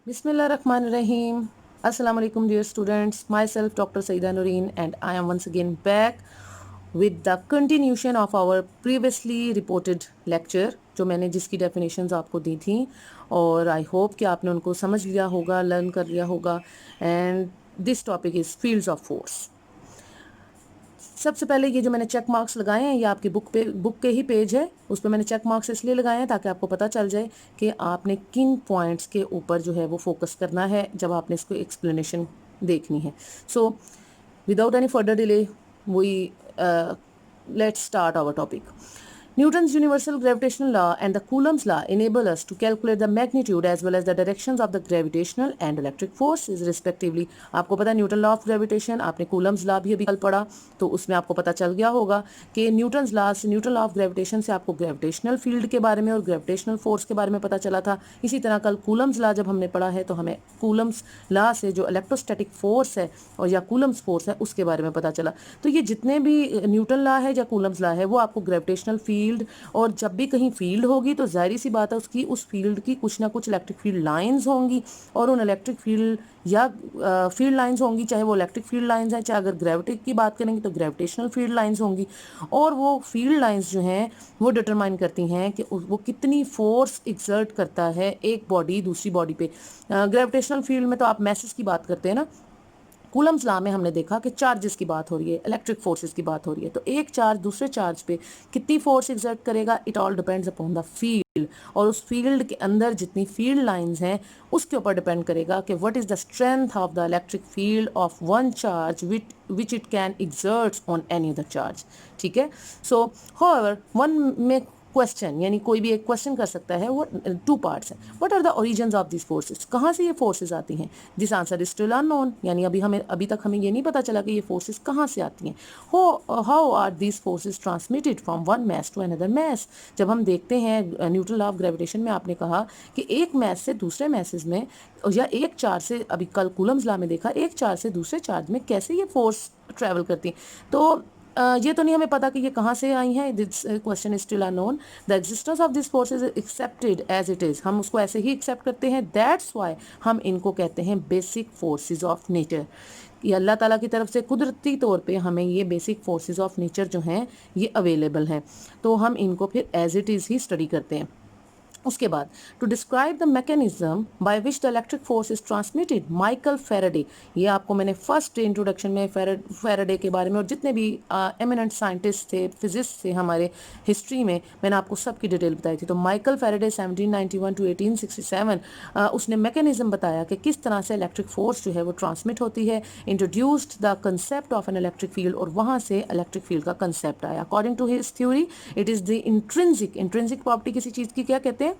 Bismillahirrahmanirrahim. Assalamu alaikum dear students. Myself Dr. Saida Noreen and I am once again back with the continuation of our previously reported lecture जो मैंने जिसकी definitions आपको दी थी और I hope कि आपने उनको समझ लिया होगा, learn कर लिया होगा and this topic is fields of force. सबसे पहले ये जो मैंने चेक मार्क्स लगाए हैं ये आपकी बुक के ही पेज है, उस पर मैंने चेक मार्क्स इसलिए लगाए हैं ताकि आपको पता चल जाए कि आपने किन पॉइंट्स के ऊपर जो है वो फोकस करना है जब आपने इसको एक्सप्लेनेशन देखनी है. So without any further delay we let's start our topic. Newton's universal gravitational law and the Coulomb's law enable us to calculate the magnitude as well as the directions of the gravitational and electric forces respectively. आपको पता है Newton law of gravitation, आपने Coulomb's law भी अभी कल पढ़ा तो उसमें आपको पता चल गया होगा कि न्यूटन लॉ ऑफ ग्रेविटेशन से आपको ग्रेविटेशनल फील्ड के बारे में और ग्रेविटेशनल फोर्स के बारे में पता चला था. इसी तरह कल कूलम्स लॉ जब हमने पढ़ा है तो हमें कूलम्स लॉ से जो इलेक्ट्रोस्टैटिक फोर्स है और या कूलम्स फोर्स है उसके बारे में पता चला. तो ये जितने भी न्यूटन लॉ है या कूलम्स लॉ है वो आपको ग्रेविटेशनल फील्ड और जब भी कहीं फील्ड होगी तो जाहिर सी बात है उसकी उस फील्ड की कुछ ना कुछ इलेक्ट्रिक फील्ड लाइंस होंगी और उन इलेक्ट्रिक फील्ड या फील्ड लाइंस होंगी, चाहे वो इलेक्ट्रिक फील्ड लाइंस हैं, चाहे अगर ग्रेविटी की बात करेंगे तो ग्रेविटेशनल फील्ड लाइंस होंगी. और वो फील्ड लाइंस जो हैं वो डिटरमाइन करती हैं कि वो कितनी फोर्स एक्सर्ट करता है एक बॉडी दूसरी बॉडी पे. ग्रेविटेशनल फील्ड में तो आप मैसेज की बात करते हैं ना, कूलम्स लॉ में हमने देखा कि चार्जेस की बात हो रही है, इलेक्ट्रिक फोर्सेस की बात हो रही है. तो एक चार्ज दूसरे चार्ज पे कितनी फोर्स एक्सर्ट करेगा, it all depends upon the field. और उस फील्ड के अंदर जितनी फील्ड लाइंस हैं उसके ऊपर डिपेंड करेगा कि what is the strength of the electric field of one charge which it can exert on any other charge. ठीक है. सो हाउएवर वन में क्वेश्चन यानी कोई भी एक क्वेश्चन कर सकता है. वो टू पार्ट्स हैं. What are the origins of this forces, कहाँ से ये फोर्सेस आती हैं. This answer is still unknown, यानी अभी तक हमें ये नहीं पता चला कि ये फोर्सेस कहाँ से आती हैं. How are this forces transmitted from one mass to another mass. जब हम देखते हैं न्यूटन लॉ ऑफ ग्रेविटेशन में आपने कहा कि एक मैस से दूसरे मैसेज में या एक चार्ज से, अभी कल कूलम्स लॉ में देखा, एक चार्ज से दूसरे चार्ज में कैसे ये फोर्स ट्रेवल करती हैं. तो ये तो नहीं हमें पता कि ये कहाँ से आई हैं. This question is still unknown. The existence of this force is accepted as it is. हम उसको ऐसे ही एक्सेप्ट करते हैं. दैट्स वाई हम इनको कहते हैं बेसिक फोर्सेस ऑफ नेचर. ये अल्लाह ताला की तरफ से कुदरती तौर पे हमें ये बेसिक फोर्सेस ऑफ नेचर जो हैं ये अवेलेबल हैं. तो हम इनको फिर एज इट इज़ ही स्टडी करते हैं. उसके बाद to describe the mechanism by which the electric force is transmitted, Michael Faraday. ये आपको मैंने फर्स्ट इंट्रोडक्शन में फेराडे के बारे में और जितने भी एमिनेंट साइंटिस्ट थे, फिजिस्ट थे हमारे हिस्ट्री में, मैंने आपको सबकी डिटेल बताई थी. तो माइकल फेराडे 1791 टू 1867 उसने मैकेनिज्म बताया कि किस तरह से इलेक्ट्रिक फोर्स जो है वो ट्रांसमिट होती है. Introduced the concept of an electric field और वहाँ से इलेक्ट्रिक फील्ड का कंसेप्ट आया. According to his theory it is the intrinsic property किसी चीज़ की क्या कहते हैं,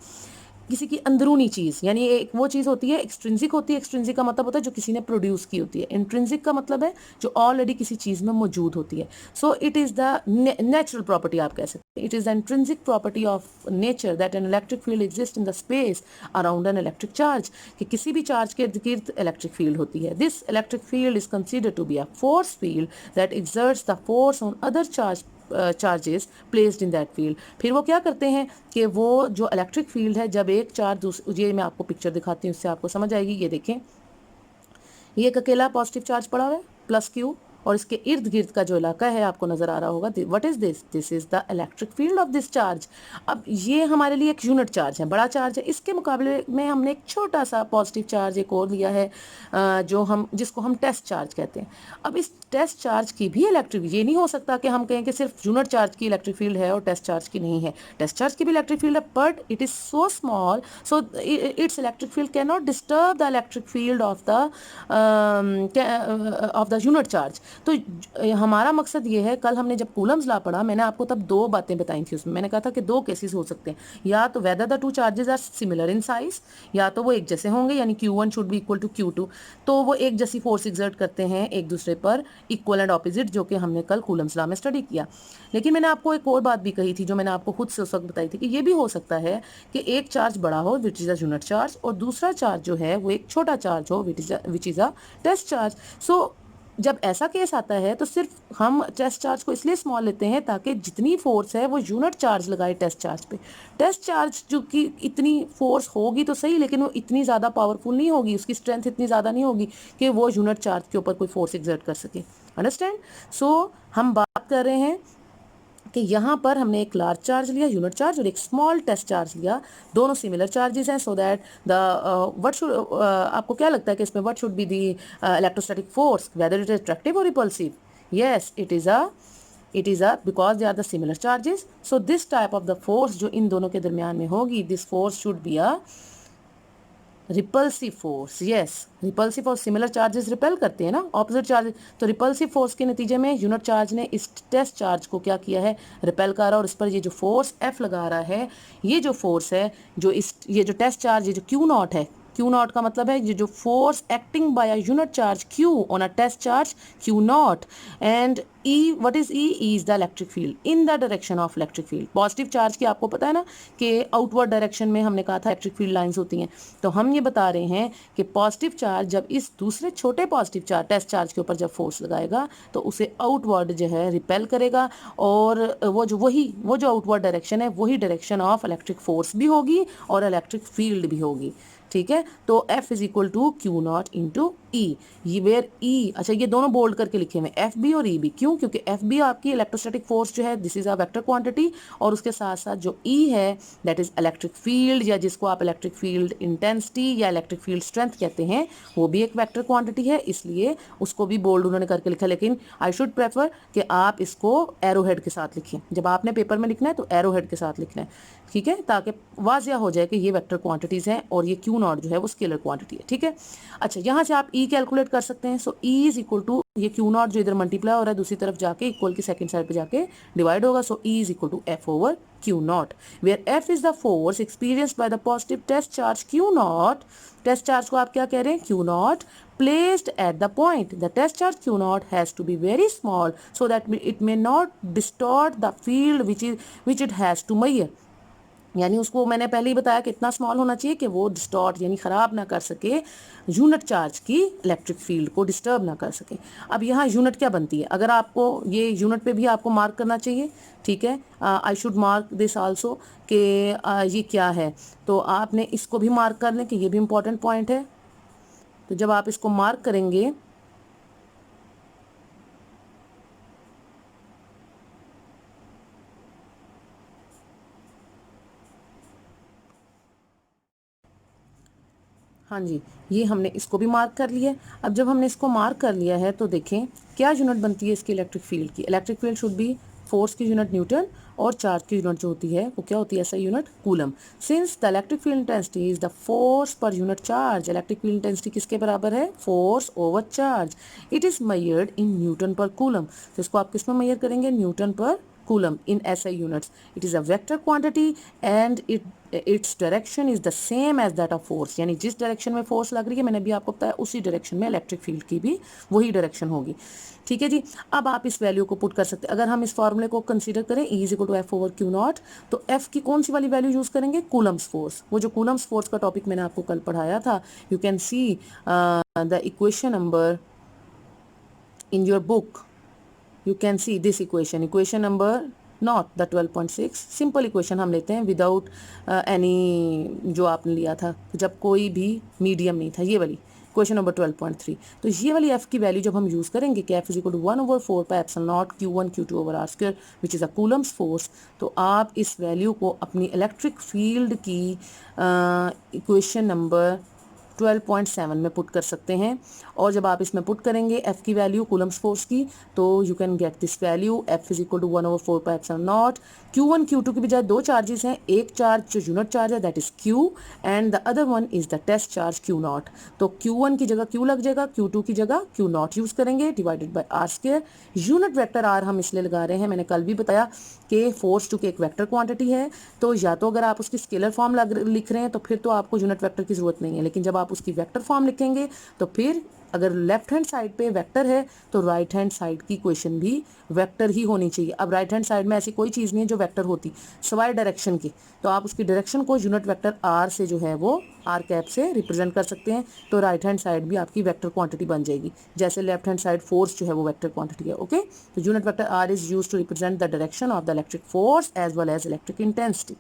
किसी की अंदरूनी चीज़. यानी एक वो चीज़ होती है एक्सट्रिंसिक होती है. एक्सट्रिंसिक का मतलब होता है जो किसी ने प्रोड्यूस की होती है. इंट्रिंसिक का मतलब है जो ऑलरेडी किसी चीज़ में मौजूद होती है. So it is the natural property आप कह सकते हैं. It is the intrinsic property of nature that N electric field exist in the space around an electric charge. कि किसी भी चार्ज के इर्द गिर्द इलेक्ट्रिक फील्ड होती है. This electric field is considered to be a force field that exerts the force on other charges placed in that field. फिर वो क्या करते हैं कि वो जो इलेक्ट्रिक फील्ड है, जब एक चार्ज, ये मैं आपको पिक्चर दिखाती हूँ उससे आपको समझ आएगी. ये देखें, ये एक अकेला पॉजिटिव चार्ज पड़ा हुआ है प्लस क्यू और इसके इर्द गिर्द का जो इलाका है आपको नजर आ रहा होगा. What is this, this is the electric field of this charge. अब ये हमारे लिए एक यूनिट चार्ज है, बड़ा चार्ज है. इसके मुकाबले में हमने एक छोटा सा पॉजिटिव चार्ज एक और लिया है जिसको हम टेस्ट चार्ज कहते हैं. अब इस टेस्ट चार्ज की भी इलेक्ट्रिक, ये नहीं हो सकता कि हम कहें कि सिर्फ यूनिट चार्ज की इलेक्ट्रिक फील्ड है और टेस्ट चार्ज की नहीं है. टेस्ट चार्ज की भी इलेक्ट्रिक फील्ड है but it is so small so it's electric field can not disturb the electric field of the unit charge. तो हमारा मकसद ये है, कल हमने जब कूलम्स लॉ पढ़ा मैंने आपको तब दो बातें बताई थी उसमें. मैंने कहा था कि दो केसेस हो सकते हैं, या तो whether the two charges are similar in size, या तो वो एक जैसे होंगे यानी Q1 should be equal to Q2. तो वो एक जैसी फोर्स एक्सर्ट करते हैं एक दूसरे पर, इक्वल एंड ऑपोजिट, जो कि हमने कल कूलम्स लॉ में स्टडी किया. लेकिन मैंने आपको एक और बात भी कही थी जो मैंने आपको खुद से उस वक्त बताई थी कि ये भी हो सकता है कि एक चार्ज बड़ा हो which is a unit charge और दूसरा चार्ज जो है वो एक छोटा चार्ज हो which is a test charge. So जब ऐसा केस आता है तो सिर्फ हम टेस्ट चार्ज को इसलिए स्मॉल लेते हैं ताकि जितनी फोर्स है वो यूनिट चार्ज लगाए टेस्ट चार्ज पे। टेस्ट चार्ज जो कि इतनी फोर्स होगी तो सही, लेकिन वो इतनी ज़्यादा पावरफुल नहीं होगी, उसकी स्ट्रेंथ इतनी ज़्यादा नहीं होगी कि वो यूनिट चार्ज के ऊपर कोई फोर्स एक्सर्ट कर सके। अंडरस्टैंड? सो हम बात कर रहे हैं कि यहाँ पर हमने एक लार्ज चार्ज लिया यूनिट चार्ज और एक स्मॉल टेस्ट चार्ज लिया, दोनों सिमिलर चार्जेस हैं, so that the what should, आपको क्या लगता है कि इसमें what should be the electrostatic force, whether it is attractive और repulsive? Yes, it is a because they are the similar charges, so this type of the force जो इन दोनों के दरमियान में होगी, this force should be a repulsive force. Yes, repulsive और similar charges repel करते हैं ना, ऑपोजिट चार्ज। तो रिपल्सिव फोर्स के नतीजे में यूनिट चार्ज ने इस टेस्ट चार्ज को क्या किया है, रिपेल करा, और इस पर ये जो फोर्स F लगा रहा है, ये जो फोर्स है, जो ये जो टेस्ट चार्ज, ये जो Q नॉट है, Q नॉट का मतलब है ये जो force acting by a unit charge Q on a test charge Q naught, and E, what is E? E is the electric field in the direction of electric field. Positive charge की आपको पता है ना कि outward direction में हमने कहा था इलेक्ट्रिक फील्ड लाइंस होती हैं, तो हम ये बता रहे हैं कि पॉजिटिव चार्ज जब इस दूसरे छोटे पॉजिटिव चार्ज टेस्ट चार्ज के ऊपर जब फोर्स लगाएगा तो उसे आउटवर्ड जो है रिपेल करेगा, और वो जो आउटवर्ड डायरेक्शन है वही डायरेक्शन ऑफ इलेक्ट्रिक फोर्स भी होगी और इलेक्ट्रिक फील्ड भी होगी। ठीक है, तो F is equal to Q not into E, ये वेयर ई, अच्छा ये दोनों बोल्ड करके लिखे हुए एफ बी और ई बी, क्यों? क्योंकि एफ बी आपकी इलेक्ट्रोस्टैटिक फोर्स जो है, this is a vector quantity, और उसके साथ साथ जो ई है दैट इज इलेक्ट्रिक फील्ड, या जिसको आप इलेक्ट्रिक फील्ड इंटेंसिटी या इलेक्ट्रिक फील्ड स्ट्रेंथ कहते हैं, वो भी एक वेक्टर क्वांटिटी है, इसलिए उसको भी बोल्ड उन्होंने करके लिखा। लेकिन आई शुड प्रेफर कि आप इसको एरो हेड के साथ लिखें, जब आपने पेपर में लिखना है तो एरो हेड के साथ लिखना है, ठीक है, ताकि वाजिया हो जाए कि ये वेक्टर क्वांटिटीज हैं और ये क्यू नॉट जो है वो स्केलर क्वांटिटी है। ठीक है, अच्छा यहाँ से आप ई कैलकुलेट कर सकते हैं, सो ई इज इक्वल टू ये क्यू नॉट जो इधर मल्टीप्लाई हो रहा है दूसरी तरफ जाके इक्वल की सेकंड साइड पे जाके डिवाइड होगा, so E is equal to F over Q not, where F is the force experienced by the positive test charge Q not. Test charge को आप क्या कह रहे हैं, Q not, placed at the point. The test charge Q naught has to be very small so that it may not distort the field which it has to measure. यानी उसको मैंने पहले ही बताया कि इतना स्मॉल होना चाहिए कि वो डिस्टॉर्ट यानी ख़राब ना कर सके, यूनिट चार्ज की इलेक्ट्रिक फील्ड को डिस्टर्ब ना कर सके। अब यहाँ यूनिट क्या बनती है, अगर आपको ये यूनिट पे भी आपको मार्क करना चाहिए, ठीक है, I should mark this also कि ये क्या है, तो आपने इसको भी मार्क कर लें कि ये भी इम्पॉर्टेंट पॉइंट है। तो जब आप इसको मार्क करेंगे हाँ जी, ये हमने इसको भी मार्क कर लिया। अब जब हमने इसको मार्क कर लिया है तो देखें क्या यूनिट बनती है इसकी इलेक्ट्रिक फील्ड की। Electric field should be force की यूनिट न्यूटन और चार्ज की यूनिट जो होती है वो क्या होती है, ऐसा unit coulomb. Since the electric field intensity is the force per unit charge, electric field intensity किसके बराबर है, force over charge, it is measured in newton पर कूलम। तो इसको आप किस में मेजर करेंगे, न्यूटन पर coulomb in SI units. It is a vector quantity and its direction is the same as that of force. यानी जिस डायरेक्शन में फोर्स लग रही है, मैंने भी आपको बताया, उसी डायरेक्शन में इलेक्ट्रिक फील्ड की भी वही डायरेक्शन होगी। ठीक है जी, अब आप इस वैल्यू को पुट कर सकते हैं। अगर हम इस फॉर्मूले को कंसीडर करें E is equal to F over Q naught, तो F की कौन सी वाली वैल्यू यूज करेंगे, कूलम्स फोर्स। वो जो कूलम्स फोर्स का टॉपिक मैंने आपको कल पढ़ाया था, you can see the equation number in your book. You can see this equation number not the 12.6, simple equation हम लेते हैं विदाउट एनी जो आपने लिया था जब कोई भी मीडियम नहीं था, ये वाली क्वेश्चन नंबर 12.3। तो ये वाली एफ की वैल्यू जब हम यूज़ करेंगे कि F is equal to 1/4 pi epsilon naught Q1 Q2 over R square which is a Coulomb's force, तो आप इस वैल्यू को अपनी इलेक्ट्रिक फील्ड की इक्वेशन नंबर 12.7 में पुट कर सकते हैं। और जब आप इसमें पुट करेंगे F की वैल्यू कूलम्स फोर्स की, तो you can get this value, F is equal to 1/4 pi epsilon naught. Q1 Q2 की बजाय दो चार्जेस हैं, एक चार्ज जो यूनिट चार्ज है that is Q and the other one is the test charge Q naught. तो Q1 की जगह Q लग जाएगा, Q2 की जगह Q नॉट यूज करेंगे divided by R square. Unit vector R हम इसलिए लगा रहे हैं, मैंने कल भी बताया कि फोर्स चूंकि एक वेक्टर क्वांटिटी है, तो या तो अगर आप उसकी स्केलर फॉर्म लिख रहे हैं तो फिर तो आपको यूनिट वेक्टर की जरूरत नहीं है, लेकिन जब आप आप उसकी वेक्टर फॉर्म लिखेंगे। तो फिर अगर लेफ्ट हैंड साइड पे वेक्टर है तो राइट हैंड साइड की इक्वेशन भी वेक्टर ही होनी चाहिए। अब राइट हैंड साइड में ऐसी कोई चीज़ नहीं है जो वेक्टर होती सवाए डायरेक्शन की, तो आप उसकी डायरेक्शन को यूनिट वेक्टर आर से जो है वो आर कैप से रिप्रेजेंट कर सकते हैं। तो राइट हैंड साइड भी आपकी वेक्टर क्वांटिटी बन जाएगी, जैसे लेफ्ट हैंड साइड फोर्स जो है वो वेक्टर क्वांटिटी है। ओके, तो unit vector R is use to represent the direction of the electric force as well as electric intensity.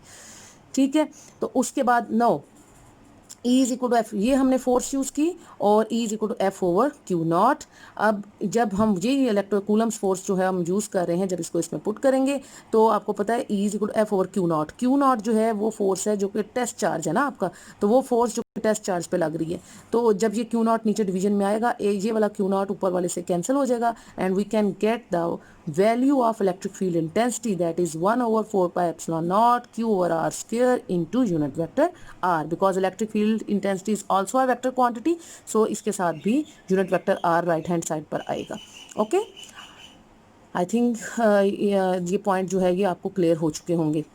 ठीक है, तो उसके बाद no E is equal to F, ये हमने फोर्स यूज की, और E is equal to F over Q naught. अब जब हम ये इलेक्ट्रोकूलम्स फोर्स जो है हम यूज कर रहे हैं, जब इसको इसमें पुट करेंगे तो आपको पता है E is equal to F over Q naught. Q naught जो है वो फोर्स है जो कि टेस्ट चार्ज है ना आपका, तो वो फोर्स जो टेस्ट चार्ज पे लग रही है, तो जब ये क्यू नॉट नीचे डिवीजन में आएगा, ये वाला क्यू नॉट ऊपर वाले से कैंसिल हो जाएगा, and we can get the value of electric field intensity, that is 1 over 4 pi epsilon naught q over r square into unit vector r, because electric field intensity is also a vector quantity, so इसके साथ भी unit vector r right hand side पर आएगा। Okay, I think ये point जो है ये आपको क्लियर हो चुके होंगे।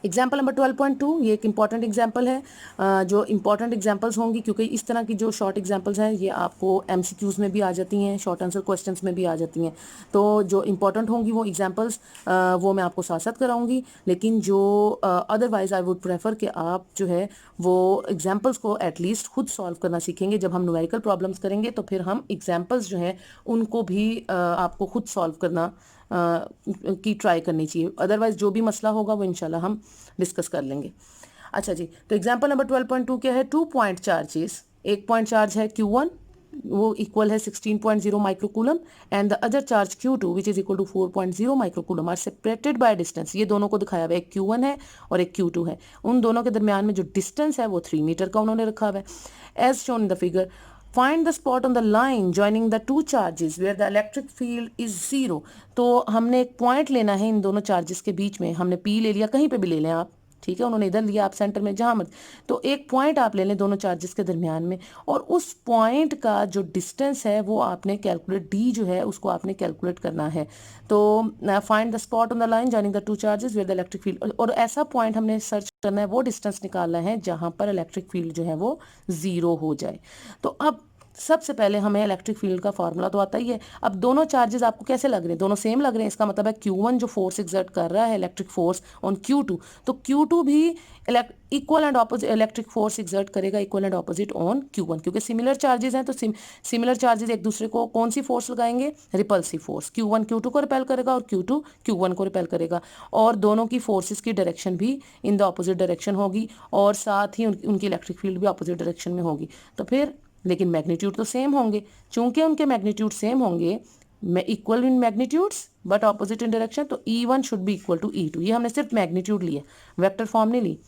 एग्जाम्पल नंबर 12.2, ये एक इंपॉर्टेंट एग्जाम्पल है। जो इंपॉर्टेंट एग्जाम्पल्स होंगी, क्योंकि इस तरह की जो शॉर्ट एग्जाम्पल्स हैं ये आपको एमसीक्यूज़ में भी आ जाती हैं, शॉर्ट आंसर क्वेश्चंस में भी आ जाती हैं। तो जो इंपॉर्टेंट होंगी वो एग्जाम्पल्स वो मैं आपको साथ साथ कराऊंगी, लेकिन जो अदरवाइज आई वुड प्रेफर कि आप जो है वो एग्जाम्पल्स को एटलीस्ट खुद सॉल्व करना सीखेंगे। जब हम न्यूमेरिकल प्रॉब्लम्स करेंगे तो फिर हम एग्जाम्पल्स जो हैं उनको भी आपको खुद सॉल्व करना की ट्राई करनी चाहिए, अदरवाइज जो भी मसला होगा वो इंशाल्लाह हम डिस्कस कर लेंगे। अच्छा जी, तो एग्जांपल नंबर 12.2 क्या है? 2 पॉइंट चार्जेस, एक पॉइंट चार्ज है Q1, वो इक्वल है 16.0 microcoulomb, and the other charge Q2 which is equal to 4.0 microcoulomb are separated by distance. ये दोनों को दिखाया हुआ है, एक Q1 है और एक Q2 है, उन दोनों के दरमियान में जो डिस्टेंस है वो 3 मीटर का उन्होंने रखा हुआ है। As shown in the figure, find the spot on the line joining the two charges where the electric field is 0। तो हमने एक पॉइंट लेना है इन दोनों चार्जेस के बीच में, हमने P ले लिया, कहीं पे भी ले लें आप, ठीक है, उन्होंने इधर लिया, आप सेंटर में, जहां मत, तो एक पॉइंट आप ले लें दोनों चार्जेस के दरमियान में, और उस पॉइंट का जो डिस्टेंस है वो आपने कैलकुलेट, D जो है उसको आपने कैलकुलेट करना है। तो find the spot on the line joining the two charges where the electric field, और ऐसा पॉइंट हमने सर्च करना है, वो डिस्टेंस निकालना है जहां पर इलेक्ट्रिक फील्ड जो है वो 0 हो जाए। तो अब सबसे पहले हमें इलेक्ट्रिक फील्ड का फॉर्मूला तो आता ही है। अब दोनों चार्जेस आपको कैसे लग रहे हैं? दोनों सेम लग रहे हैं, इसका मतलब है Q1 जो फोर्स एक्सर्ट कर रहा है इलेक्ट्रिक फोर्स ऑन Q2, तो Q2 भी equal and opposite electric force exert करेगा, equal and opposite on Q1, क्योंकि सिमिलर चार्जेस हैं, तो सिमिलर चार्जेस एक दूसरे को कौन सी फोर्स लगाएंगे? Repulsive force. Q1 Q2 को रिपेल करेगा और Q2 Q1 को रिपेल करेगा, और दोनों की फोर्सेस की डायरेक्शन भी इन द ऑपोजिट डायरेक्शन होगी, और साथ ही उनकी इलेक्ट्रिक फील्ड भी ऑपोजिट डायरेक्शन में होगी। तो फिर लेकिन मैग्नीट्यूड तो सेम होंगे, चूंकि उनके मैग्नीट्यूड सेम होंगे, equal in magnitudes but opposite in direction, तो E1 should be equal to E2। ये हमने सिर्फ मैग्नीट्यूड लिया, वेक्टर फॉर्म नहीं ली।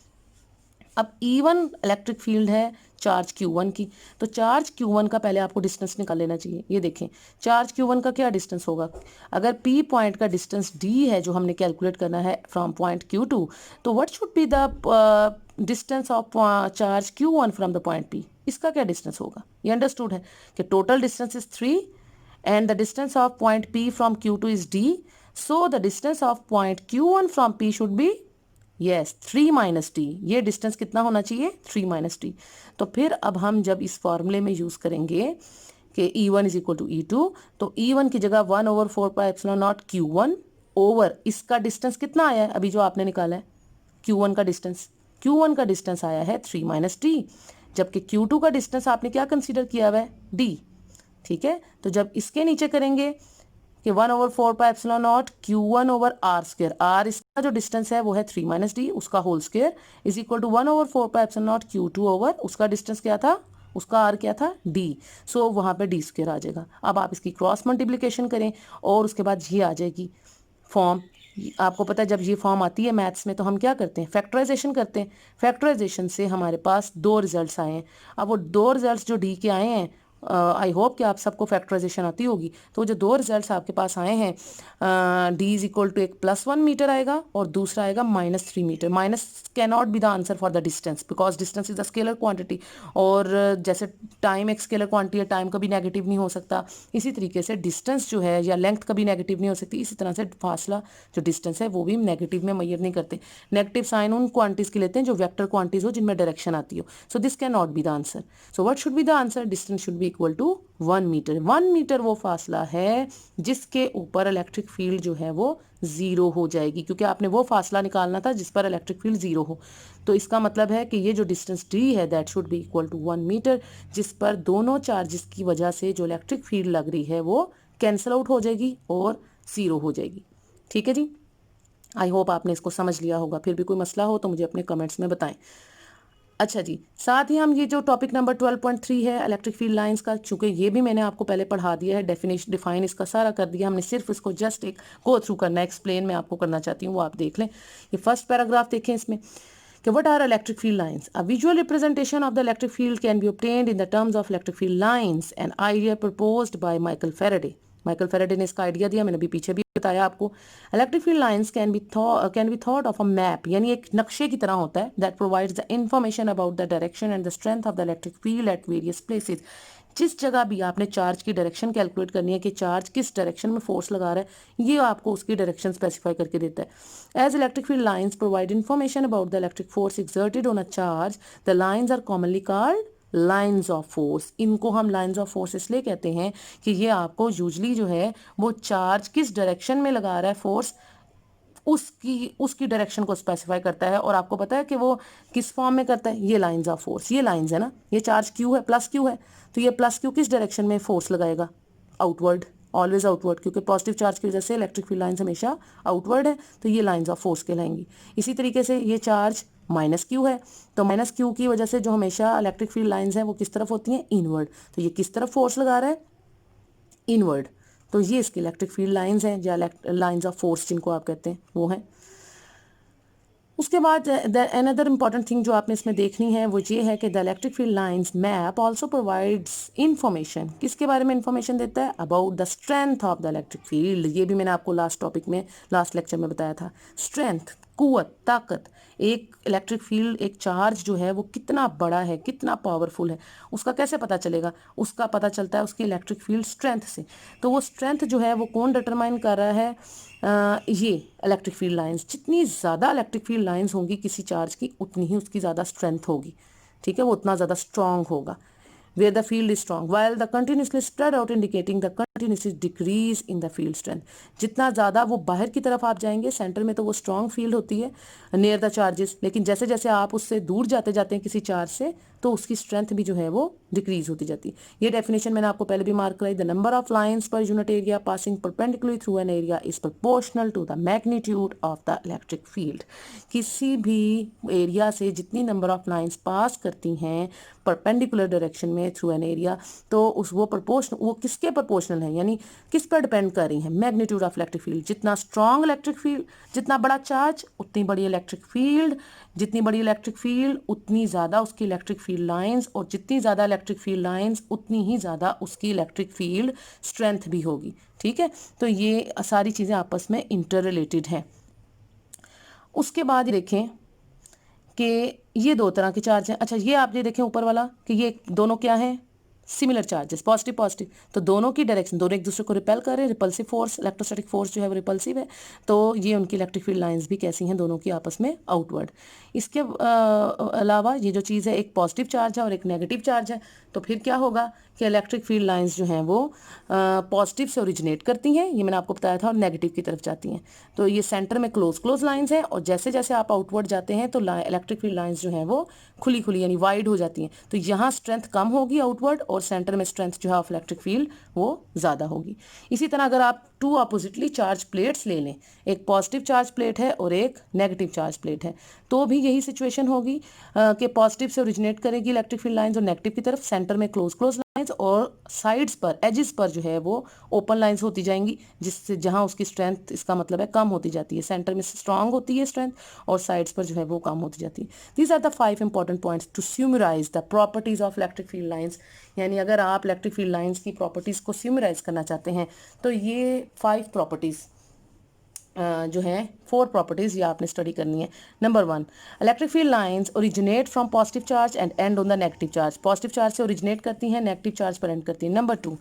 अब E1 इलेक्ट्रिक फील्ड है चार्ज Q1 की, तो चार्ज Q1 का पहले आपको डिस्टेंस निकाल लेना चाहिए। ये देखें चार्ज Q1 का क्या डिस्टेंस होगा, अगर P पॉइंट का डिस्टेंस D है जो हमने कैलकुलेट करना है फ्रॉम पॉइंट Q2, तो what should be the distance of charge Q1 from the point P, इसका क्या डिस्टेंस होगा? ये अंडरस्टूड है कि total distance is 3 and the distance of point P from Q2 is D, so the distance of point Q1 from P should be yes 3 minus D। ये distance कितना होना चाहिए? 3 minus D। तो फिर अब हम जब इस फॉर्मूले में यूज करेंगे कि E1 is equal to E2, तो E1 की जगह 1 over 4 pi epsilon naught Q1 over इसका डिस्टेंस कितना आया है अभी जो आपने निकाला है Q1 का डिस्टेंस, Q1 का डिस्टेंस आया है 3 minus D, जबकि Q2 का डिस्टेंस आपने क्या कंसीडर किया हुआ है? D। ठीक है, तो जब इसके नीचे करेंगे कि 1 over 4 pi epsilon naught Q1 over R square, R इसका जो डिस्टेंस है वो है 3 minus D, उसका whole square is equal to 1 over 4 pi epsilon naught Q2 over उसका डिस्टेंस क्या था, उसका R क्या था? D। सो वहाँ पे D स्क्वायर आ जाएगा। अब आप इसकी क्रॉस मल्टीप्लिकेशन करें और उसके बाद ये आ जाएगी फॉर्म। आपको पता है जब ये फॉर्म आती है मैथ्स में तो हम क्या करते हैं? फैक्टराइजेशन करते हैं। फैक्टराइजेशन से हमारे पास 2 रिजल्ट्स आए हैं। अब वो 2 रिजल्ट्स जो D के आए हैं आई होप कि आप सबको फैक्टराइजेशन आती होगी। तो जो दो रिजल्ट्स आपके पास आए हैं, डी इज इक्वल टू एक +1 मीटर आएगा और दूसरा आएगा -3 metre. Minus can not be the answer for the distance because distance is the scalar quantity, और जैसे टाइम एक स्केलर क्वांटिटी है, टाइम कभी नेगेटिव नहीं हो सकता, इसी तरीके से डिस्टेंस जो है या लेंथ कभी नेगेटिव नहीं हो सकती। इसी तरह से फासला जो डिस्टेंस है वो भी नेगेटिव में मेजर नहीं करते। नेगेटिव साइन उन क्वांटिटीज के लेते हैं जो वेक्टर क्वांटिटीज हो, जिनमें डायरेक्शन आती हो। So this can not be the answer. So what should be the answer? Distance should be equal to 1 metre. 1 metre वो फासला है जिसके ऊपर इलेक्ट्रिक फील्ड जो है वो 0 हो जाएगी, क्योंकि आपने वो फासला निकालना था जिस पर इलेक्ट्रिक फील्ड 0 हो। तो इसका मतलब है कि ये जो डिस्टेंस डी है that should be equal to 1 metre, जिस पर दोनों चार्जेस की वजह से जो इलेक्ट्रिक फील्ड लग रही है वो कैंसिल आउट हो जाएगी और 0 हो जाएगी। ठीक है जी, आई होप आपने इसको समझ लिया होगा। फिर भी कोई मसला हो तो मुझे अपने कमेंट्स में बताएं। अच्छा जी, साथ ही हम ये जो टॉपिक नंबर 12.3 है इलेक्ट्रिक फील्ड लाइंस का, चूंकि ये भी मैंने आपको पहले पढ़ा दिया है, डेफिनेशन डिफाइन इसका सारा कर दिया, हमने सिर्फ इसको जस्ट एक गो थ्रू करना है, एक्सप्लेन मैं आपको करना चाहती हूँ, वो आप देख लें। ये फर्स्ट पैराग्राफ देखें इसमें कि what are electric field lines? A visual representation of the electric field can be obtained in the terms of electric field lines, an idea proposed by Michael Faraday. Michael Faraday ने इसका idea दिया, मैंने अभी पीछे भी बताया आपको। Electric field lines can be thought of a map, यानी एक नक्शे की तरह होता है, that provides the information about the direction and the strength of the electric field at various places. जिस जगह भी आपने चार्ज की डायरेक्शन कैलकुलेट करनी है कि चार्ज किस डायरेक्शन में फोर्स लगा रहा है, ये आपको उसकी डायरेक्शन स्पेसिफाई करके देता है। As electric field lines provide information about the electric force exerted on a charge, the lines are commonly called lines of force. इनको हम लाइंस ऑफ फोर्स इसलिए कहते हैं कि ये आपको यूजली जो है वो चार्ज किस डायरेक्शन में लगा रहा है फोर्स, उसकी डायरेक्शन को स्पेसिफाई करता है। और आपको पता है कि वो किस फॉर्म में करता है, ये लाइंस ऑफ फोर्स, ये लाइंस है ना, ये चार्ज क्यू है, प्लस क्यू है, तो ये प्लस क्यू किस डायरेक्शन में फोर्स लगाएगा? आउटवर्ड, ऑलवेज आउटवर्ड, क्योंकि पॉजिटिव चार्ज की वजह से इलेक्ट्रिक फील्ड लाइंस हमेशा आउटवर्ड है, तो ये लाइंस ऑफ फोर्स कहलाएंगी। इसी तरीके से ये चार्ज माइनस क्यू है, तो माइनस क्यू की वजह से जो हमेशा इलेक्ट्रिक फील्ड लाइंस हैं वो किस तरफ होती हैं? इनवर्ड। तो ये किस तरफ फोर्स लगा रहा है? इनवर्ड। तो ये इसकी इलेक्ट्रिक फील्ड लाइंस हैं, या लाइंस ऑफ फोर्स जिनको आप कहते हैं वो हैं। उसके बाद अनदर इंपॉर्टेंट थिंग जो आपने इसमें देखनी है वो ये है कि the electric field lines map also provides information. किसके बारे में इंफॉर्मेशन देता है? About the strength of the electric field. ये भी मैंने आपको लास्ट टॉपिक में, लास्ट लेक्चर में बताया था। स्ट्रेंथ, कुव्वत, ताकत, एक इलेक्ट्रिक फील्ड, एक चार्ज जो है वो कितना बड़ा है, कितना पावरफुल है, उसका कैसे पता चलेगा? उसका पता चलता है उसकी इलेक्ट्रिक फील्ड स्ट्रेंथ से। तो वो स्ट्रेंथ जो है वो कौन डिटरमाइन कर रहा है? ये इलेक्ट्रिक फील्ड लाइंस। जितनी ज़्यादा इलेक्ट्रिक फील्ड लाइंस होंगी किसी चार्ज की, उतनी ही उसकी ज़्यादा स्ट्रेंथ होगी। ठीक है, वो उतना ज़्यादा स्ट्रांग होगा। where the field is strong while the continuously spread out indicating the continuous decrease in the field strength। जितना ज़्यादा वो बाहर की तरफ आप जाएंगे, सेंटर में तो वो स्ट्रांग फील्ड होती है नियर द चार्जेस, लेकिन जैसे जैसे आप उससे दूर जाते जाते हैं किसी चार्ज से, तो उसकी स्ट्रेंथ भी जो है वो डिक्रीज होती जाती है। ये डेफिनेशन मैंने आपको पहले भी मार्क कराई। The number of lines per unit area passing perpendicularly through an area is proportional to the magnitude of the electric field. किसी भी एरिया से जितनी नंबर ऑफ लाइंस पास करती हैं परपेंडिकुलर डायरेक्शन में थ्रू एन एरिया, तो उस वो किसके प्रोपोर्शनल है, यानी किस पर डिपेंड कर रही है? Magnitude of electric field. जितना स्ट्रॉन्ग इलेक्ट्रिक फील्ड, जितना बड़ा चार्ज उतनी बड़ी इलेक्ट्रिक फील्ड, जितनी बड़ी इलेक्ट्रिक फील्ड उतनी ज़्यादा उसकी इलेक्ट्रिक फील्ड लाइंस, और जितनी ज़्यादा इलेक्ट्रिक फील्ड लाइंस उतनी ही ज़्यादा उसकी इलेक्ट्रिक फील्ड स्ट्रेंथ भी होगी। ठीक है, तो ये सारी चीज़ें आपस में इंटर रिलेटेड हैं। उसके बाद देखें कि ये दो तरह के चार्ज हैं। अच्छा, ये आप ये देखें ऊपर वाला कि ये दोनों क्या हैं? सिमिलर चार्जेस, पॉजिटिव पॉजिटिव, तो दोनों की डायरेक्शन, दोनों एक दूसरे को रिपेल कर रहे हैं। रिपल्सिव फोर्स, इलेक्ट्रोस्टैटिक फोर्स जो है वो रिपल्सिव है, तो ये उनकी इलेक्ट्रिक फील्ड लाइंस भी कैसी हैं? दोनों की आपस में आउटवर्ड। इसके अलावा ये जो चीज़ है, एक पॉजिटिव चार्ज है और एक नेगेटिव चार्ज है, तो फिर क्या होगा कि इलेक्ट्रिक फील्ड लाइंस जो हैं वो पॉजिटिव से ओरिजिनेट करती हैं, ये मैंने आपको बताया था, और नेगेटिव की तरफ जाती हैं। तो ये सेंटर में क्लोज लाइंस हैं, और जैसे जैसे आप आउटवर्ड जाते हैं तो इलेक्ट्रिक फील्ड लाइंस जो हैं वो खुली खुली यानी वाइड हो जाती हैं। तो यहाँ स्ट्रेंथ कम होगी आउटवर्ड, और सेंटर में स्ट्रेंथ जो है ऑफ इलेक्ट्रिक फील्ड वो ज़्यादा होगी। इसी तरह अगर आप टू अपोजिटली चार्ज प्लेट्स ले लें, एक पॉजिटिव चार्ज प्लेट है और एक नेगेटिव चार्ज प्लेट है, तो भी यही सिचुएशन होगी कि पॉजिटिव से ओरिजिनेट करेगी इलेक्ट्रिक फील्ड लाइंस और नेगेटिव की तरफ, सेंटर में क्लोज लाइंस और साइड्स पर एजेस पर जो है वो ओपन लाइंस होती जाएंगी, जिससे जहां उसकी स्ट्रेंथ, इसका मतलब है कम होती जाती है, सेंटर में स्ट्रांग होती है स्ट्रेंथ और साइड्स पर जो है वो कम होती जाती है। These are the 5 important points to summarise the properties of electric field lines. यानी अगर आप इलेक्ट्रिक फील्ड लाइंस की प्रॉपर्टीज को स्यूमराइज करना चाहते हैं तो ये 5 प्रॉपर्टीज जो है 4 प्रॉपर्टीज ये आपने स्टडी करनी है। Number 1, electric field lines originate from positive charge and end on the negative charge. Positive charge से ओरिजिनेट करती हैं, नेगेटिव चार्ज पर एंड करती हैं। Number 2,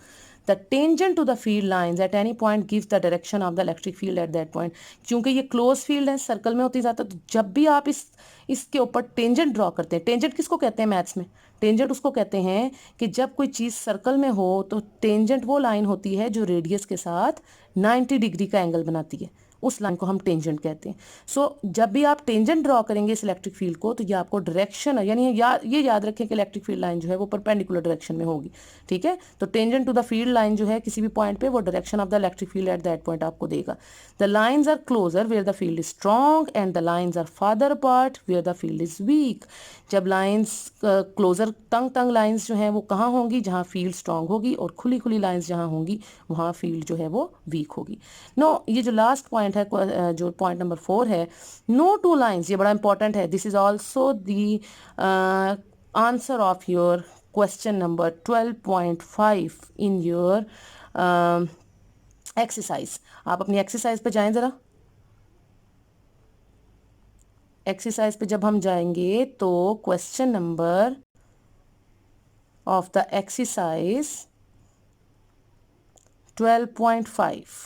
the tangent to the field lines at any point gives the direction of the electric field at that point. क्योंकि ये close field है, circle में होती जाता है, तो जब भी आप इसके ऊपर टेंजेंट ड्रॉ करते हैं, टेंजेंट किसको कहते हैं मैथ्स में? टेंजेंट उसको कहते हैं कि जब कोई चीज़ सर्कल में हो तो टेंजेंट वो लाइन होती है जो रेडियस के साथ 90 डिग्री का एंगल बनाती है, उस लाइन को हम टेंजेंट कहते हैं। सो जब भी आप टेंजेंट ड्रॉ करेंगे इस इलेक्ट्रिक फील्ड को, तो ये आपको डायरेक्शन, यानी ये याद रखें कि इलेक्ट्रिक फील्ड लाइन जो है वो परपेंडिकुलर डायरेक्शन में होगी, ठीक है। तो tangent to the field line जो है किसी भी पॉइंट पे, वो direction of the electric field at that point आपको देगा। The lines are closer where the field is strong and the lines are farther apart where the field is weak. जब lines closer तंग lines जो हैं वो कहाँ होंगी? जहाँ फील्ड स्ट्रॉन्ग होगी, और खुली खुली लाइंस जहाँ होंगी वहाँ फील्ड जो है वो वीक होगी। नो, ये जो लास्ट पॉइंट है, जो पॉइंट नंबर 4 है, नो टू लाइंस, ये बड़ा इंपॉर्टेंट है। This is also the answer of your question number 12.5 in your exercise. आप अपनी एक्सरसाइज पे जाएं ज़रा। एक्सरसाइज पे जब हम जाएंगे तो question number of the exercise 12.5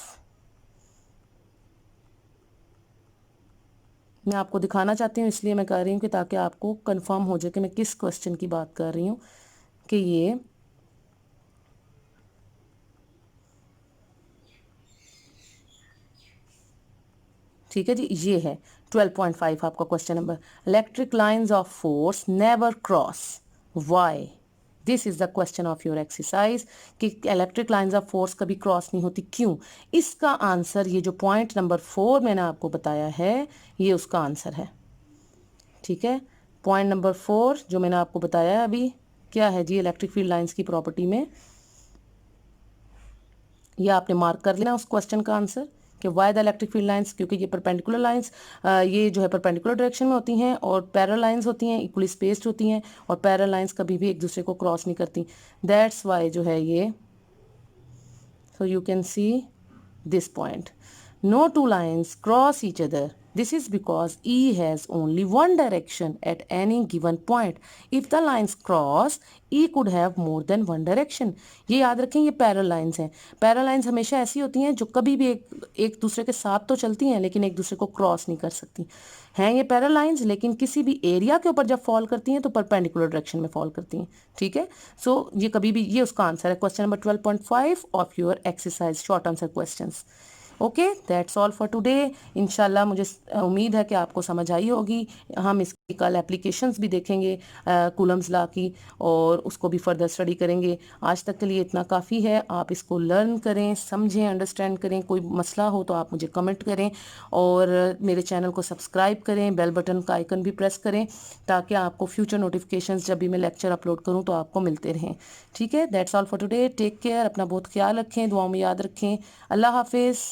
मैं आपको दिखाना चाहती हूँ, इसलिए मैं कर रही हूँ कि ताकि आपको कंफर्म हो जाए कि मैं किस क्वेश्चन की बात कर रही हूँ। कि ये ठीक है जी, ये है 12.5 आपका question number. Electric lines of force never cross, why? This is the question of your exercise कि इलेक्ट्रिक लाइंस ऑफ फोर्स कभी क्रॉस नहीं होती, क्यों? इसका आंसर, ये जो पॉइंट नंबर 4 मैंने आपको बताया है, ये उसका आंसर है, ठीक है। पॉइंट नंबर 4 जो मैंने आपको बताया है अभी, क्या है जी? इलेक्ट्रिक फील्ड लाइंस की प्रॉपर्टी में ये आपने मार्क कर लेना उस क्वेश्चन का आंसर कि why the electric field lines, क्योंकि ये परपेंडिकुलर लाइंस, ये जो है परपेंडिकुलर डायरेक्शन में होती हैं और पैरेलल लाइंस होती हैं, इक्वली स्पेस्ड होती हैं, और पैरेलल लाइंस कभी भी एक दूसरे को क्रॉस नहीं करती। दैट्स वाई जो है ये, so you can see this point. No two lines cross each other. This is because E has only one direction at any given point. If the lines cross, E could have more than one direction. ये याद रखें, ये parallel lines हैं। Parallel lines हमेशा ऐसी होती हैं जो कभी भी एक दूसरे के साथ तो चलती हैं लेकिन एक दूसरे को क्रॉस नहीं कर सकती हैं। ये पैरेलल लाइंस लेकिन किसी भी एरिया के ऊपर जब फॉल करती हैं तो परपेंडिकुलर डायरेक्शन में फॉल करती हैं, ठीक है। सो ये कभी भी, ये उसका आंसर है question number 12.5 of your exercise short answer questions. Okay, that's all for today. इंशाल्लाह मुझे उम्मीद है कि आपको समझ आई होगी। हम इसकी कल एप्लीकेशंस भी देखेंगे कूलम्स लॉ की, और उसको भी फर्दर स्टडी करेंगे। आज तक के लिए इतना काफ़ी है। आप इसको लर्न करें, समझें, अंडरस्टैंड करें। कोई मसला हो तो आप मुझे कमेंट करें, और मेरे चैनल को सब्सक्राइब करें, बेल बटन का आइकन भी प्रेस करें ताकि आपको फ्यूचर नोटिफिकेशंस जब भी मैं लेक्चर अपलोड करूँ तो आपको मिलते रहें, ठीक है। That's all for today. Take care, अपना बहुत ख्याल रखें, दुआओं में याद रखें। अल्लाह हाफिज़।